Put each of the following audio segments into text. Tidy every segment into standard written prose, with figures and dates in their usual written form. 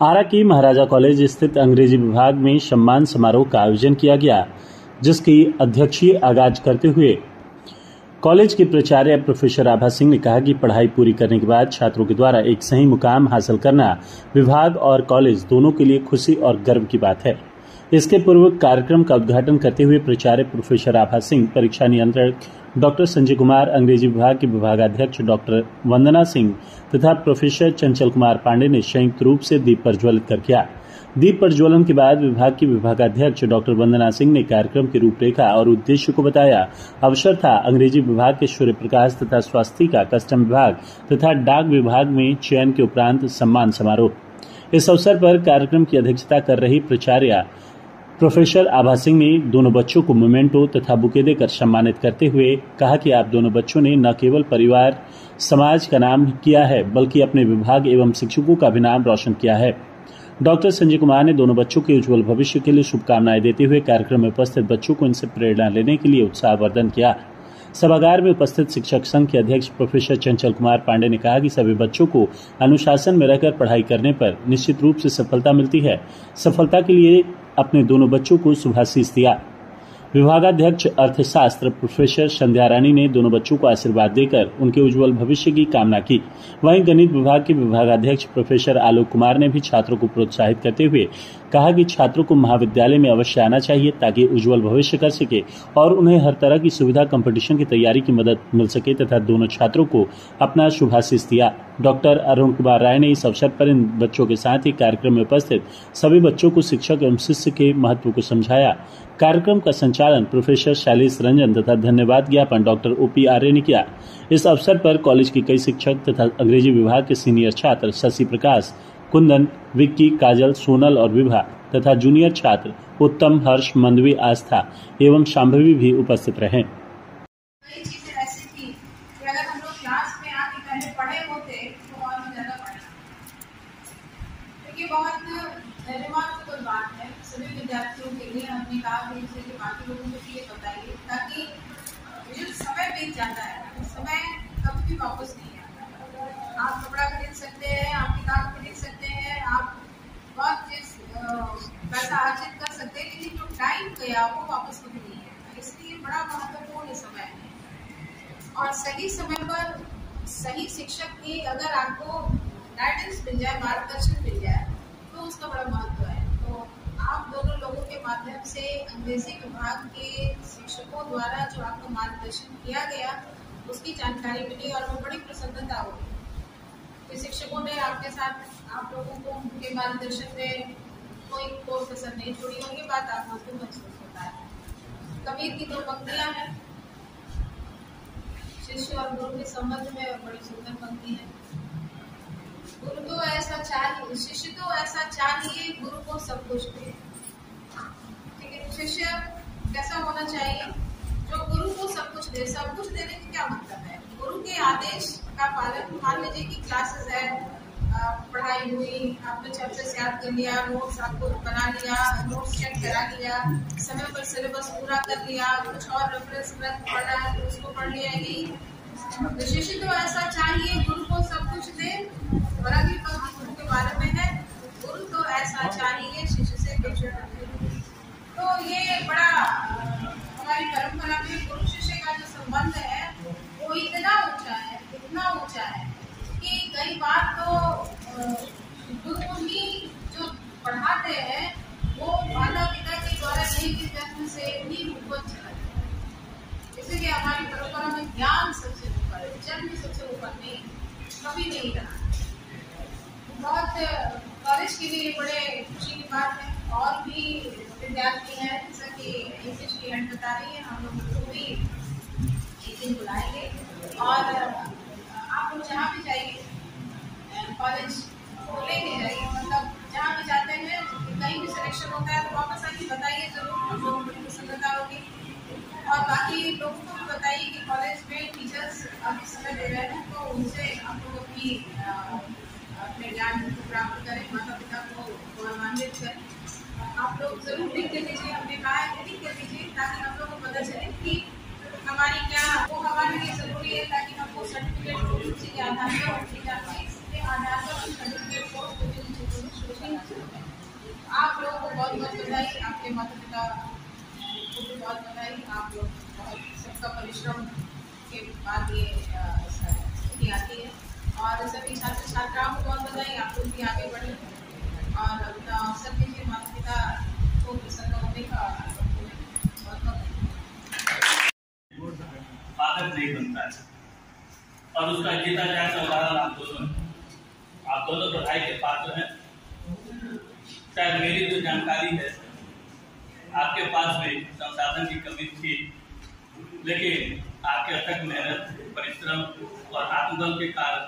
आरा की महाराजा कॉलेज स्थित अंग्रेजी विभाग में सम्मान समारोह का आयोजन किया गया, जिसकी अध्यक्षीय आगाज करते हुए कॉलेज के प्राचार्य प्रोफेसर आभा सिंह ने कहा कि पढ़ाई पूरी करने के बाद छात्रों के द्वारा एक सही मुकाम हासिल करना विभाग और कॉलेज दोनों के लिए खुशी और गर्व की बात है। इसके पूर्व कार्यक्रम का उद्घाटन करते हुए प्राचार्य प्रोफेसर आभा सिंह, परीक्षा नियंत्रक डॉक्टर संजय कुमार, अंग्रेजी विभाग के विभागाध्यक्ष डॉक्टर वंदना सिंह तथा प्रोफेसर चंचल कुमार पांडे ने संयुक्त रूप से दीप प्रज्वलित कर किया। दीप प्रज्वलन के बाद विभाग की विभागाध्यक्ष डॉक्टर वंदना सिंह ने कार्यक्रम की रूपरेखा और उद्देश्य को बताया। अवसर था अंग्रेजी विभाग के सूर्य प्रकाश तथा स्वास्थ्य का कस्टम विभाग तथा डाक विभाग में चयन के उपरांत सम्मान समारोह। इस अवसर पर कार्यक्रम की अध्यक्षता कर रही प्राचार्य प्रोफेसर आभा सिंह ने दोनों बच्चों को मोमेंटो तथा बुके देकर सम्मानित करते हुए कहा कि आप दोनों बच्चों ने न केवल परिवार समाज का नाम किया है, बल्कि अपने विभाग एवं शिक्षकों का भी नाम रोशन किया है। डॉक्टर संजय कुमार ने दोनों बच्चों के उज्जवल भविष्य के लिए शुभकामनाएं देते हुए कार्यक्रम में उपस्थित बच्चों को इनसे प्रेरणा लेने के लिए उत्साहवर्धन किया। सभागार में उपस्थित शिक्षक संघ के अध्यक्ष प्रोफेसर चंचल कुमार पांडे ने कहा कि सभी बच्चों को अनुशासन में रहकर पढ़ाई करने पर निश्चित रूप से सफलता मिलती है। सफलता के लिए अपने दोनों बच्चों को शुभाशीष दिया। विभागाध्यक्ष अर्थशास्त्र प्रोफेसर संध्या रानी ने दोनों बच्चों को आशीर्वाद देकर उनके उज्जवल भविष्य की कामना की। वहीं गणित विभाग के विभागाध्यक्ष प्रोफेसर आलोक कुमार ने भी छात्रों को प्रोत्साहित करते हुए कहा कि छात्रों को महाविद्यालय में अवश्य आना चाहिए ताकि उज्जवल भविष्य कर सके और उन्हें हर तरह की सुविधा कंपटीशन की तैयारी की मदद मिल सके तथा दोनों छात्रों को अपना शुभाशीष दिया। डॉक्टर अरुण कुमार राय ने इस अवसर पर इन बच्चों के साथ ही कार्यक्रम में उपस्थित सभी बच्चों को शिक्षक एवं शिष्य के महत्व को समझाया। कार्यक्रम का संचालन प्रोफेसर शैलेश रंजन तथा धन्यवाद ज्ञापन डॉक्टर ओपी आर्य ने किया। इस अवसर पर कॉलेज के कई शिक्षक तथा अंग्रेजी विभाग के सीनियर छात्र शशि प्रकाश, कुंदन, विक्की, काजल, सोनल और विभा तथा जूनियर छात्र उत्तम, हर्ष, मंदवी, आस्था एवं शांभवी भी उपस्थित रहे। सभी विद्यार्थियों के लिए हमने कहा कि बाकी लोगों को ये बताइए ताकि जो समय बीत जाता है समय कभी भी वापस नहीं आता। आप कपड़ा खरीद सकते हैं, आप किताब खरीद सकते हैं, आप बहुत चीज पैसा अर्जित कर सकते हैं, लेकिन जो टाइम गया वो वापस कभी नहीं आता। इसलिए बड़ा महत्वपूर्ण समय है और सही समय पर सही शिक्षक की अगर आपको गाइडेंस मिल जाए, मार्गदर्शन मिल जाए तो उसका बड़ा महत्व है। तो आप दोनों लोगों के माध्यम से अंग्रेजी विभाग के शिक्षकों द्वारा जो आपको मार्गदर्शन किया गया उसकी जानकारी मिली और वो बड़ी प्रसन्नता हुई कि शिक्षकों ने आपके साथ आप लोगों को उनके मार्गदर्शन में कोई कसर नहीं छोड़ी और ये बात आप लोगों को महसूस होता है। कबीर की दो पंक्तियां हैं, शिष्य और गुरु के संबंध में बड़ी सुंदर पंक्ति है। गुरु तो ऐसा चाहिए, शिष्य तो ऐसा चाहिए, गुरु को सब कुछ दे। ठीक है, शिष्य कैसा होना चाहिए? जो गुरु को सब कुछ दे। सब कुछ देने का क्या मतलब है? गुरु के आदेश का पालन। मान लीजिए कि क्लासेस है, पढ़ाई हुई, आपने चैप्टर्स याद कर लिया, नोट्स आपको बना लिया, नोट्स चेक करा लिया, समय पर सिलेबस पूरा कर लिया, कुछ और रेफरेंस पढ़ना है तो उसको पढ़ लिया। यही शिष्य तो ऐसा चाहिए, गुरु को सब कुछ दे। और अगली पंक्ति गुरु के बारे में है, गुरु तो ऐसा चाहिए, शिष्य से कुछ। तो ये बड़ा हमारी परंपरा में गुरु शिष्य का जो संबंध है वो इतना ऊंचा है, इतना ऊंचा है कि कई बार तो गुरु ही जो पढ़ाते हैं वो माता पिता के द्वारा नहीं के जन्म से ही ऊपर चला जाता है। इसलिए हमारी परंपरा में ज्ञान सबसे ऊपर है, जन्म सबसे ऊपर नहीं, कभी नहीं रहा। बहुत कॉलेज के लिए बड़े खुशी की बात है। और भी विद्यार्थी हैं, जैसा कि की हेड बता रही है, हम लोग उनको भी एक दिन बुलाएंगे और आप लोग जहाँ भी जाइए कॉलेज को लेके जाइए, मतलब जहाँ भी जाते हैं कहीं भी सिलेक्शन होता है तो वापस आके बताइए जरूर, हम लोगों को बड़ी प्रसन्नता होगी। और बाकी लोगों को भी बताइए कि कॉलेज में टीचर्स अभी समय दे रहे हैं तो उनसे आप लोग अपने ज्ञान को प्राप्त करें, माता पिता को गौरवान्वित करें। आप लोग जरूर लिख के दीजिए, हमने कहा है लिख के दीजिए ताकि हम लोग को पता चले कि हमारी क्या वो हमारे लिए जरूरी है, ताकि हमको सर्टिफिकेट उसी के आधार पर आधार पर सर्टिफिकेट को बहुत बहुत बधाई, आपके माता पिता को भी बहुत बधाई। आप लोग बहुत सबका परिश्रम के बाद ये स्थिति आती है। और सभी छात्र छात्राओं को बहुत बधाई, आप लोग भी आगे बढ़े और अपना अवसर दीजिए माता पिता को प्रसन्न होने का। बहुत बाधक नहीं बनता है और उसका जीता जाता उदाहरण आप दोनों बधाई के पात्र हैं। शायद मेरी जो जानकारी है, आपके पास भी संसाधन की कमी थी, लेकिन आपके अथक मेहनत, परिश्रम और आत्मबल के कारण,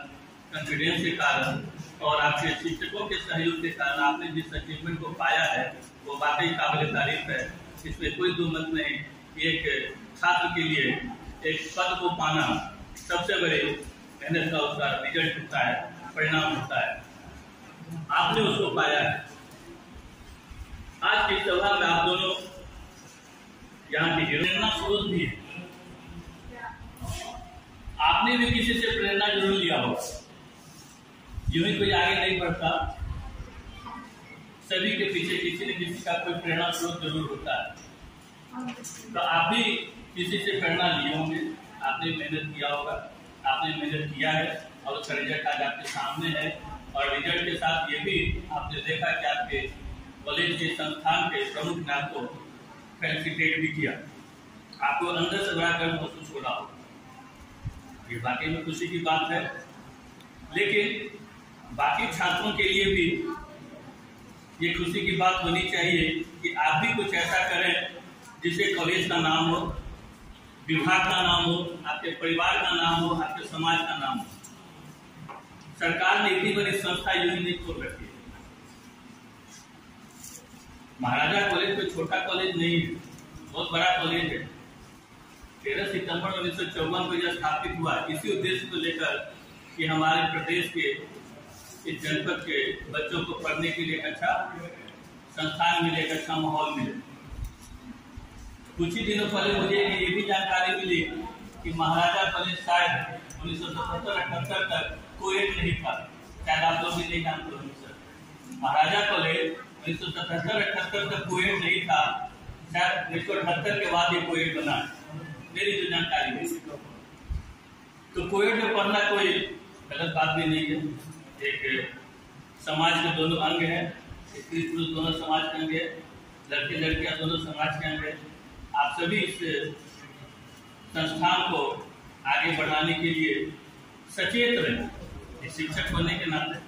कॉन्फिडेंस के कारण और आपके शिक्षकों के सहयोग के कारण आपने जिस अचीवमेंट को पाया है वो वाकई काबिल तारीफ है। इसमें कोई दो मत नहीं। एक छात्र के लिए एक पद को पाना सबसे बड़े मेहनत का उसका रिजल्ट होता है, परिणाम होता है। आपने उसको पाया है। आज की सभा में आप दोनों यहाँ की प्रेरणा स्रोत भी है। आपने भी किसी से प्रेरणा जरूर लिया होगा। यूं ही कोई आगे नहीं बढ़ता, सभी के पीछे किसी न किसी का कोई प्रेरणा स्रोत जरूर होता है। तो आप भी किसी से प्रेरणा लिए होंगे, आपने मेहनत किया होगा, आपने मेहनत किया है और उसका रिजल्ट आज आपके सामने है। और रिजल्ट के साथ ये भी आपने देखा कि आपके कॉलेज के संस्थान के प्रमुख ने आपको फेलिसिटेट भी किया। आपको अंदर से बड़ा गर्व महसूस हो रहा हो, ये वाकई में खुशी की बात है। लेकिन बाकी छात्रों के लिए भी ये खुशी की बात होनी चाहिए कि आप भी कुछ ऐसा करें जिससे कॉलेज का नाम हो, विभाग का नाम हो, आपके परिवार का नाम हो, आपके समाज का नाम हो। सरकार ने इतनी बड़ी संस्था यूं ही नहीं खोल रखी है। महाराजा कॉलेज कोई छोटा कॉलेज नहीं है, बहुत बड़ा कॉलेज है। 13 सितंबर 1954 को यह स्थापित हुआ इसी उद्देश्य को लेकर कि हमारे प्रदेश के इस जनपद के बच्चों को पढ़ने के लिए अच्छा संस्थान मिले, अच्छा माहौल मिले। कुछ ही दिनों पहले मुझे ये भी जानकारी मिली कि महाराजा कॉलेज शायद 1977-78 तक कोएड नहीं था। शायद आप लोग भी नहीं जानते होंगे सर। महाराजा कॉलेज 1977-78 तक कोएड नहीं था। शायद 1978 के बाद ये कोएड बना, मेरी जो जानकारी है। तो कोएड में पढ़ना कोई गलत बात भी नहीं है। एक समाज के दोनों अंग हैं, स्त्री पुरुष दोनों समाज के अंग है, लड़के लड़कियां दोनों समाज के अंग है। आप सभी इस संस्थान को आगे बढ़ाने के लिए सचेत रहें। एक शिक्षक बनने के नाते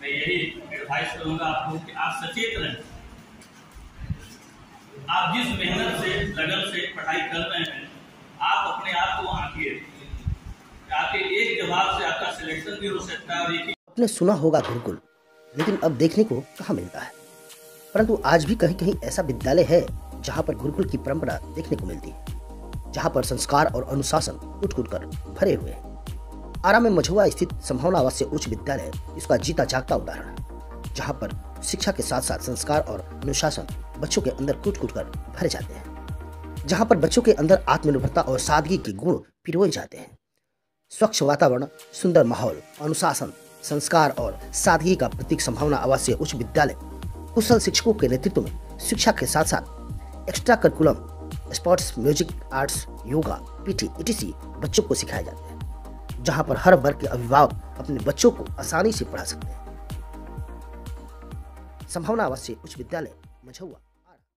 मैं यही एडवाइस करूंगा आपको कि आप सचेत रहें। आप जिस मेहनत से, लगन से पढ़ाई कर रहे हैं, आप अपने आप को आंकिए। आपके एक जवाब से आपका सिलेक्शन भी हो सकता है। और एक आपने सुना होगा गुरुकुल, लेकिन अब देखने को कहाँ मिलता है। परंतु आज भी कहीं कहीं ऐसा विद्यालय है जहाँ पर गुरुकुल की परंपरा देखने को मिलती है, जहाँ पर संस्कार और अनुशासन कूट-कूट कर भरे हुए हैं। आरा में मझुआ स्थित संभावना आवासीय उच्च विद्यालय इसका जीता जागता उदाहरण है, जहाँ पर शिक्षा के साथ साथ संस्कार और अनुशासन बच्चों के अंदर कूट-कूट कर भरे जाते हैं, जहाँ पर बच्चों के अंदर आत्मनिर्भरता और सादगी के गुण पिरोए जाते हैं। स्वच्छ वातावरण, सुंदर माहौल, अनुशासन, संस्कार और सादगी का प्रतीक संभावना आवासीय उच्च विद्यालय कुशल शिक्षकों के नेतृत्व में शिक्षा के साथ साथ extra curriculum, sports, music, arts, yoga, PT etc बच्चों को सिखाए जाते हैं, जहां पर हर वर्ग के अभिभावक अपने बच्चों को आसानी से पढ़ा सकते हैं। संभावना आवासीय उच्च विद्यालय मझौआ।